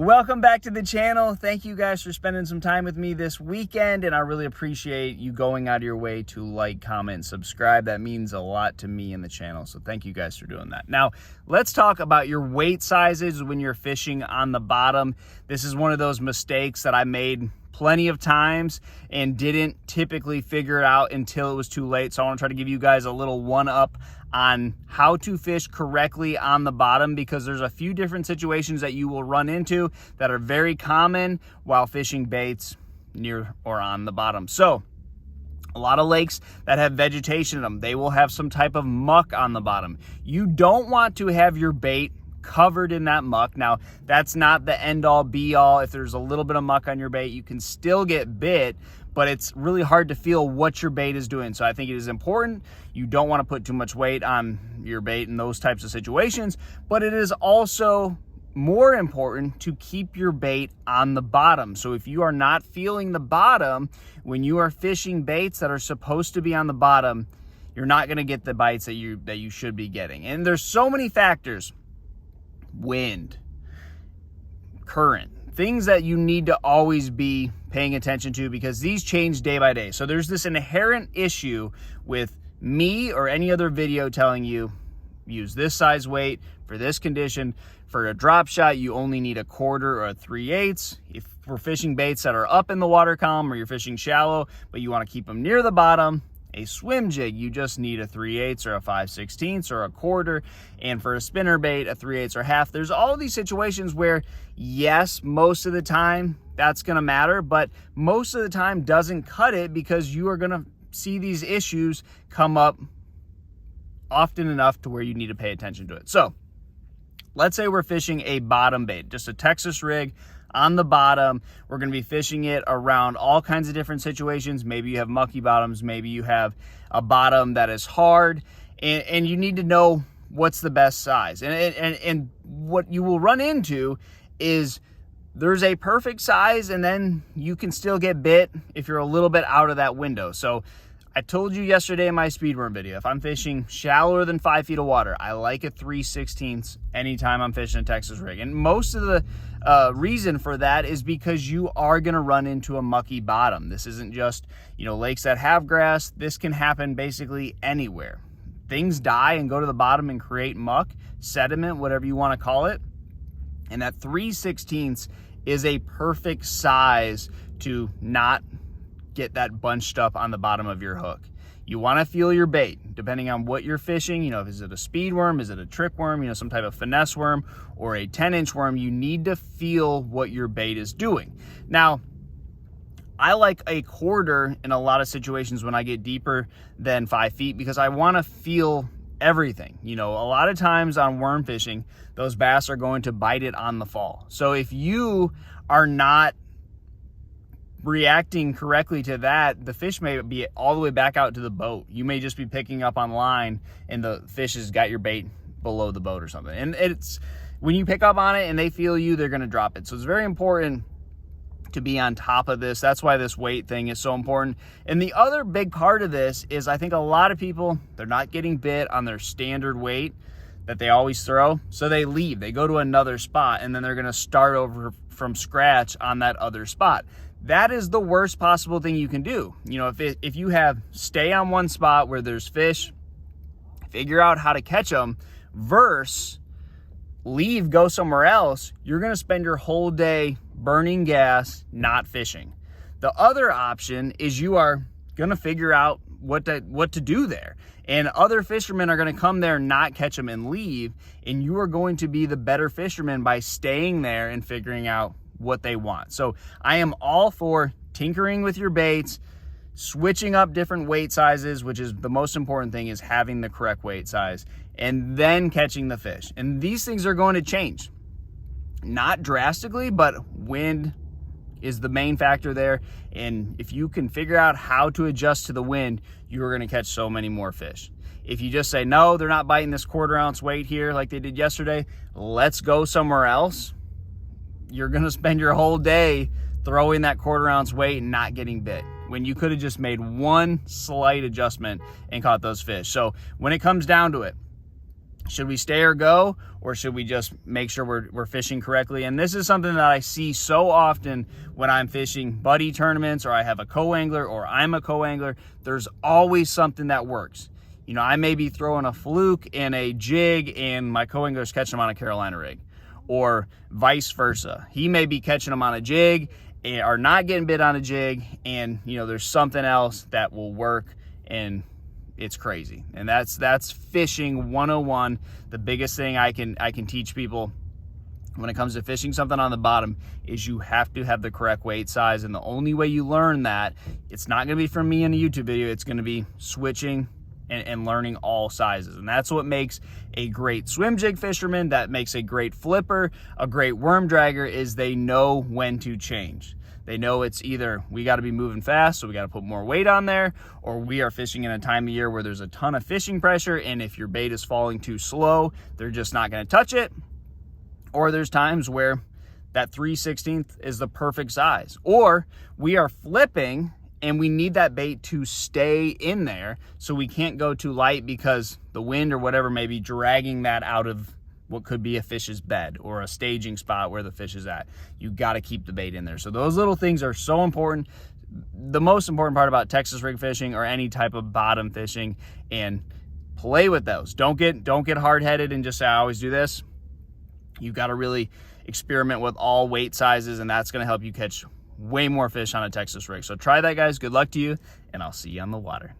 Welcome back to the channel. Thank you guys for spending some time with me this weekend, and I really appreciate you going out of your way to like, comment, subscribe. That means a lot to me and the channel, so thank you guys for doing that. Now, let's talk about your weight sizes when you're fishing on the bottom. This is one of those mistakes that I made plenty of times and didn't typically figure it out until it was too late. So I want to try to give you guys a little one-up on how to fish correctly on the bottom, because there's a few different situations that you will run into that are very common while fishing baits near or on the bottom. So a lot of lakes that have vegetation in them, they will have some type of muck on the bottom. You don't want to have your bait covered in that muck. Now, that's not the end-all be-all. If there's a little bit of muck on your bait, you can still get bit, but it's really hard to feel what your bait is doing. So I think it is important. You don't want to put too much weight on your bait in those types of situations, but it is also more important to keep your bait on the bottom. So if you are not feeling the bottom when you are fishing baits that are supposed to be on the bottom, you're not going to get the bites that you should be getting. And there's so many factors: wind, current, things that you need to always be paying attention to, because these change day by day. So there's this inherent issue with me or any other video telling you use this size weight for this condition. For a drop shot, you only need a 1/4 or a 3/8. If we're fishing baits that are up in the water column, or you're fishing shallow but you want to keep them near the bottom, a swim jig, you just need a 3/8 or a 5/16 or a 1/4. And for a spinner bait, a 3/8 or half. There's all of these situations where, yes, most of the time that's going to matter, but most of the time doesn't cut it, because you are going to see these issues come up often enough to where you need to pay attention to it. So let's say we're fishing a bottom bait, just a Texas rig on the bottom. We're going to be fishing it around all kinds of different situations. Maybe you have mucky bottoms, maybe you have a bottom that is hard, and you need to know what's the best size. And what you will run into is there's a perfect size, and then you can still get bit if you're a little bit out of that window. So I told you yesterday in my speedworm video, if I'm fishing shallower than 5 feet of water, I like a 3/16 anytime I'm fishing a Texas rig. And most of the reason for that is because you are going to run into a mucky bottom. This isn't just, lakes that have grass. This can happen basically anywhere. Things die and go to the bottom and create muck, sediment, whatever you want to call it. And that 3/16 is a perfect size to not get that bunched up on the bottom of your hook. You want to feel your bait depending on what you're fishing. Is it a speed worm? Is it a trick worm? Some type of finesse worm or a 10-inch worm? You need to feel what your bait is doing. Now, I like a 1/4 in a lot of situations when I get deeper than 5 feet, because I want to feel everything. A lot of times on worm fishing, those bass are going to bite it on the fall. So if you are not reacting correctly to that, the fish may be all the way back out to the boat. You may just be picking up on line and the fish has got your bait below the boat or something. And it's when you pick up on it and they feel you, they're going to drop it. So it's very important to be on top of this. That's why this weight thing is so important. And the other big part of this is, I think a lot of people, they're not getting bit on their standard weight that they always throw. So they leave, they go to another spot, and then they're going to start over from scratch on that other spot. That is the worst possible thing you can do. If you have stay on one spot where there's fish, figure out how to catch them, versus leave, go somewhere else, you're going to spend your whole day burning gas, not fishing. The other option is you are going to figure out what to do there. And other fishermen are going to come there, not catch them, and leave. And you are going to be the better fisherman by staying there and figuring out what they want. So I am all for tinkering with your baits, switching up different weight sizes, which is the most important thing, is having the correct weight size, and then catching the fish. And these things are going to change. Not drastically, but wind is the main factor there. And if you can figure out how to adjust to the wind, you're going to catch so many more fish. If you just say, no, they're not biting this 1/4 ounce weight here like they did yesterday, let's go somewhere else, you're going to spend your whole day throwing that 1/4 ounce weight and not getting bit, when you could have just made one slight adjustment and caught those fish. So when it comes down to it, Should we stay or go, or should we just make sure we're fishing correctly? And this is something that I see so often when I'm fishing buddy tournaments, or I have a co-angler, or I'm a co-angler. There's always something that works. You know, I may be throwing a fluke and a jig and my co-angler's catching them on a Carolina rig, or vice versa. He may be catching them on a jig or not getting bit on a jig, and you know, there's something else that will work, and it's crazy. And that's fishing 101. The biggest thing I can teach people when it comes to fishing something on the bottom is you have to have the correct weight size. And the only way you learn that, it's not going to be from me in a YouTube video. It's going to be switching and learning all sizes. And that's what makes a great swim jig fisherman, that makes a great flipper, a great worm dragger, is they know when to change. They know it's either we got to be moving fast, so we got to put more weight on there, or we are fishing in a time of year where there's a ton of fishing pressure, and if your bait is falling too slow, they're just not going to touch it. Or there's times where that 3/16 is the perfect size. Or we are flipping and we need that bait to stay in there, so we can't go too light because the wind or whatever may be dragging that out of what could be a fish's bed or a staging spot where the fish is at. You got to keep the bait in there. So those little things are so important. The most important part about Texas rig fishing, or any type of bottom fishing, and play with those. Don't get hard-headed and just say, I always do this. You got to really experiment with all weight sizes, and that's going to help you catch way more fish on a Texas rig. So try that, guys. Good luck to you, and I'll see you on the water.